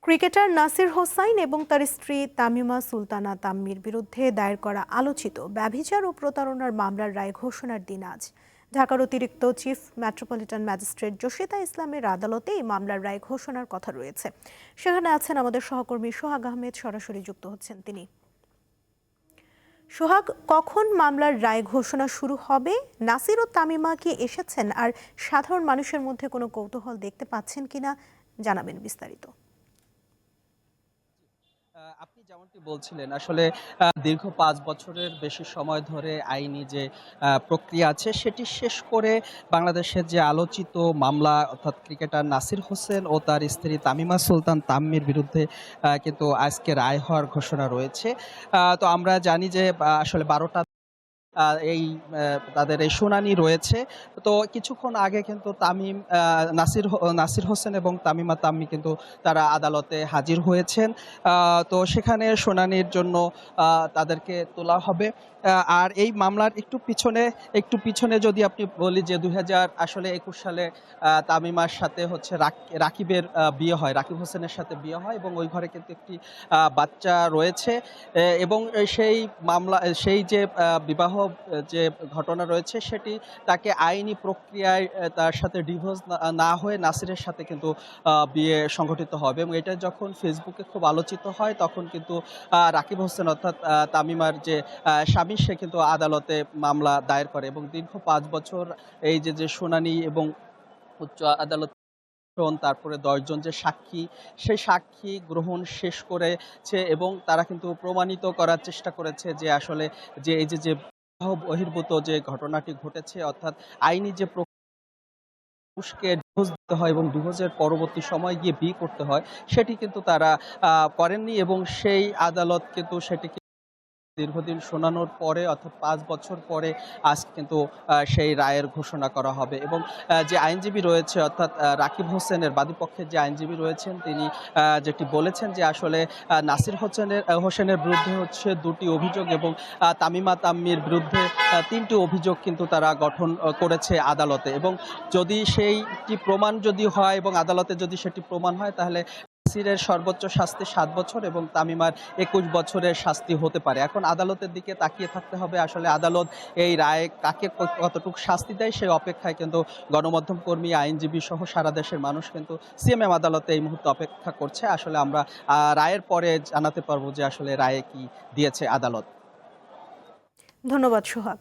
Cricketer Nasir Hossain এবং তার স্ত্রী তামিমা সুলতানা তাম্মির বিরুদ্ধে দায়ের করা আলোচিত ব্যভিচার ও প্রতারণার মামলার রায় ঘোষণার দিন আজ। ঢাকার অতিরিক্ত চিফ মেট্রোপলিটন ম্যাজিস্ট্রেট জসিতা ইসলামের আদালতে এই মামলার রায় ঘোষণার কথা রয়েছে। সেখানে আছেন আমাদের সহকর্মী সোহাগ আহমেদ, সরাসরি যুক্ত হচ্ছেন তিনি। সোহাগ, কখন মামলার রায় ঘোষণা শুরু হবে? নাসির ও তামিমা কি এসেছেন? আর সাধারণ মানুষের মধ্যে কোনো কৌতূহল দেখতে পাচ্ছেন কিনা জানাবেন বিস্তারিত। আপনি যেমনটি বলছিলেন আসলে দীর্ঘ ৫ বছরের বেশি সময় ধরে আইনি যে প্রক্রিয়া আছে সেটি শেষ করে বাংলাদেশের যে আলোচিত মামলা অর্থাৎ ক্রিকেটার নাসির হোসেন ও তার স্ত্রী তামিমা সুলতান তাম্মির বিরুদ্ধে কিন্তু আজকে রায় হওয়ার ঘোষণা রয়েছে। তো আমরা জানি যে আসলে ১২টা এই তাদের এই শুনানি রয়েছে। তো কিছুক্ষণ আগে কিন্তু নাসির হোসেন এবং তামিমা তাম্মি কিন্তু তারা আদালতে হাজির হয়েছেন। তো সেখানে শুনানির জন্য তাদেরকে তোলা হবে। আর এই মামলার একটু পিছনে যদি আপনি বলি যে ২০২১ সালে তামিমার সাথে হচ্ছে রাকিবের বিয়ে হয়, রাকিব হোসেনের সাথে বিয়ে হয় এবং ওই ঘরে কিন্তু একটি বাচ্চা রয়েছে। এবং সেই যে বিবাহ যে ঘটনা রয়েছে সেটি তাকে আইনি প্রক্রিয়ায় তার সাথে ডিভোর্স না হয়ে নাসিরের সাথে কিন্তু বিয়ে সংঘটিত হবে এবং এটা যখন ফেসবুকে খুব আলোচিত হয় তখন কিন্তু রাকিব হোসেন অর্থাৎ তামিমার যে স্বামী সে কিন্তু আদালতে মামলা দায়ের করে এবং দীর্ঘ ৫ বছর এই যে শুনানি এবং উচ্চ আদালত তারপরে ১০ জন যে সাক্ষী সেই সাক্ষী গ্রহণ শেষ করেছে এবং তারা কিন্তু প্রমাণিত করার চেষ্টা করেছে যে আসলে যে এই যে বিবাহ বহির্ভূত যে ঘটনাটি ঘটেছে অর্থাৎ আইনি যে পুরুষকে ডিভোর্স দিতে হয় এবং ডিভোর্সের পরবর্তী সময় গিয়ে বিয়ে করতে হয় সেটি কিন্তু তারা করেননি এবং সেই আদালত কিন্তু সেটিকে দীর্ঘদিন শোনানোর পরে অর্থাৎ ৫ বছর পরে আজ কিন্তু সেই রায়ের ঘোষণা করা হবে এবং যে আইনজীবী রয়েছে অর্থাৎ রাকিব হোসেনের বাদীপক্ষের যে আইনজীবী রয়েছেন তিনি যেটি বলেছেন যে আসলে নাসির হোসেনের বিরুদ্ধে হচ্ছে ২টি অভিযোগ এবং তামিমা তাম্মির বিরুদ্ধে ৩টি অভিযোগ কিন্তু তারা গঠন করেছে আদালতে এবং যদি সেইটি প্রমাণ যদি হয় এবং আদালতে যদি সেটি প্রমাণ হয় তাহলে নাসিরের সর্বোচ্চ শাস্তি ৭ বছর এবং তামিমার ২১ বছরের শাস্তি হতে পারে। এখন আদালতের দিকে তাকিয়ে থাকতে হবে আসলে আদালত এই রায়ে কাকে কতটুকু শাস্তি দেয় সেই অপেক্ষায় কিন্তু গণমাধ্যম কর্মী, আইনজীবী সহ সারা দেশের মানুষ কিন্তু সিএমএম আদালতে এই মুহূর্তে অপেক্ষা করছে। আসলে আমরা রায়ের পরে জানাতে পারবো যে আসলে রায়ে কি দিয়েছে আদালত। ধন্যবাদ সোহাগ।